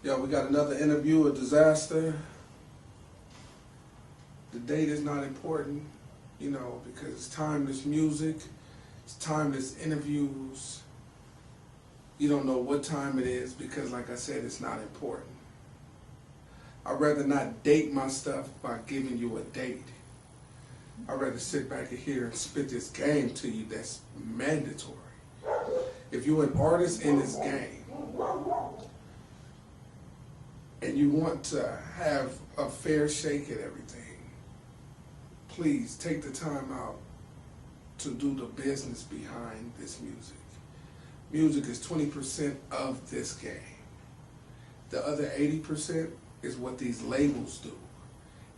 Yo, we got another interview with Dizazta. The date is not important, you know, because it's timeless music, it's timeless interviews. You don't know what time it is because, like I said, it's not important. I'd rather not date my stuff by giving you a date. I'd rather sit back here and spit this game to you that's mandatory. If you're an artist in this game and you want to have a fair shake at everything, please take the time out to do the business behind this music. Music is 20% of this game. The other 80% is what these labels do.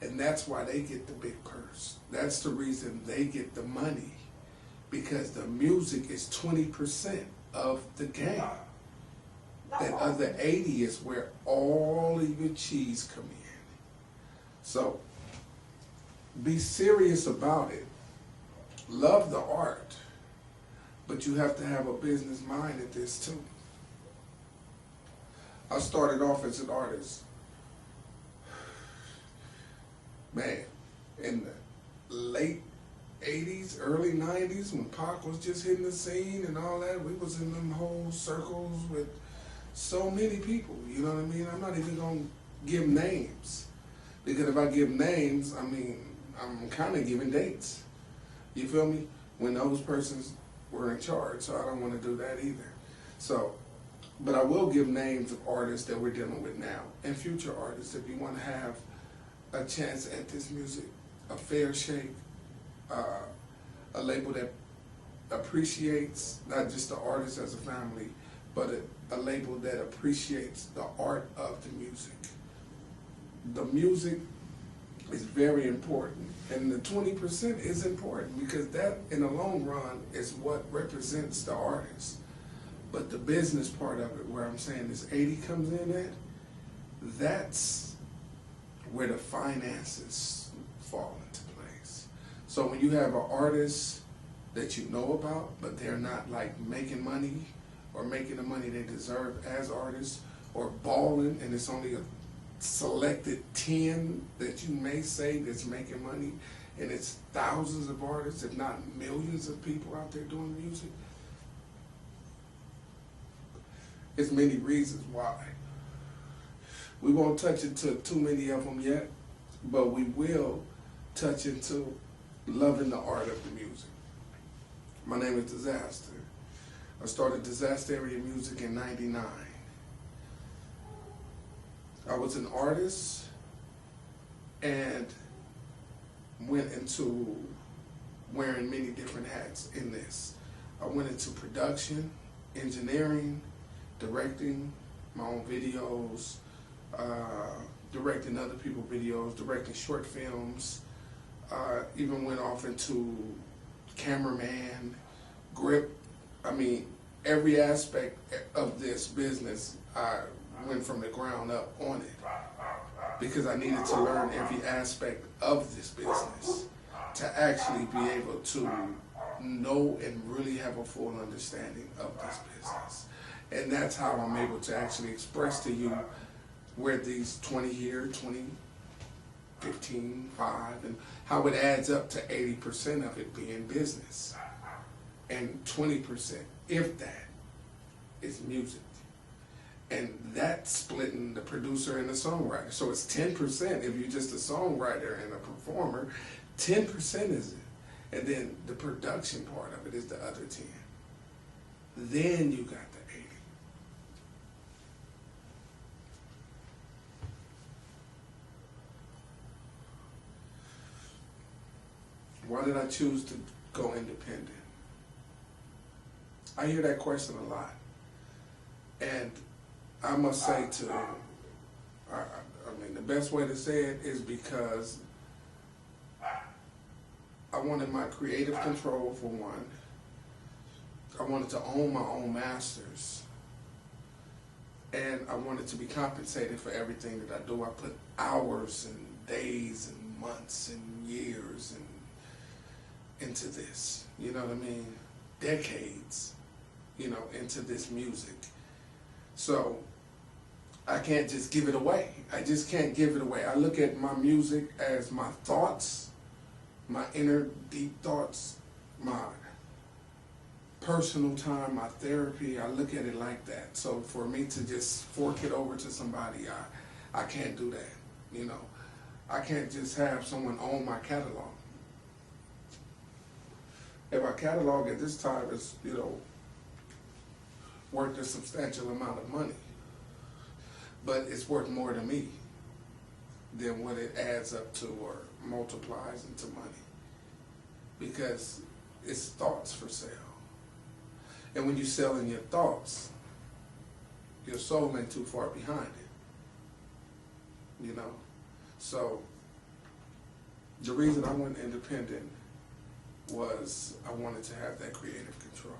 And that's why they get the big purse. That's the reason they get the money. Because the music is 20% of the game. That other 80 is where all of your cheese come in. So, be serious about it. Love the art. But you have to have a business mind at this too. I started off as an artist, man, in the late 80s, early 90s, when Pac was just hitting the scene and all that. We was in them whole circles with so many people, you know what I mean? I'm not even going to give names, because if I give names, I mean, I'm kind of giving dates. You feel me? When those persons were in charge, so I don't want to do that either. So, but I will give names of artists that we're dealing with now and future artists if you want to have a chance at this music, a fair shake, a label that appreciates not just the artist as a family, but a label that appreciates the art of the music. The music is very important, and the 20% is important because that, in the long run, is what represents the artist. But the business part of it, where I'm saying this 80 comes in at, that's where the finances fall into place. So when you have an artist that you know about, but they're not like making money or making the money they deserve as artists, or balling, and it's only a selected 10 that you may say that's making money, and it's thousands of artists, if not millions of people out there doing music. There's many reasons why. We won't touch into too many of them yet, but we will touch into loving the art of the music. My name is Dizazta. I started Dizazta Area Music in '99. I was an artist and went into wearing many different hats in this. I went into production, engineering, directing my own videos, directing other people's videos, directing short films, even went off into cameraman, grip. I mean, every aspect of this business, I went from the ground up on it because I needed to learn every aspect of this business to actually be able to know and really have a full understanding of this business. And that's how I'm able to actually express to you where these 20 here, 20, 15, 5, and how it adds up to 80% of it being business. And 20%, if that, is music. And that's splitting the producer and the songwriter. So it's 10% if you're just a songwriter and a performer, 10% is it. And then the production part of it is the other 10. Then you got the 80. Why did I choose to go independent? I hear that question a lot. And I must say I mean, the best way to say it is because I wanted my creative control for one. I wanted to own my own masters. And I wanted to be compensated for everything that I do. I put hours and days and months and years into this, you know what I mean? Decades, you know, into this music. So I can't just give it away. I just can't give it away. I look at my music as my thoughts, my inner deep thoughts, my personal time, my therapy. I look at it like that. So for me to just fork it over to somebody, I can't do that. You know, I can't just have someone own my catalog. If my catalog at this time is, you know, worth a substantial amount of money, but it's worth more to me than what it adds up to or multiplies into money, because it's thoughts for sale. And when you're selling your thoughts, your soul ain't too far behind it, you know. So the reason I went independent was I wanted to have that creative control.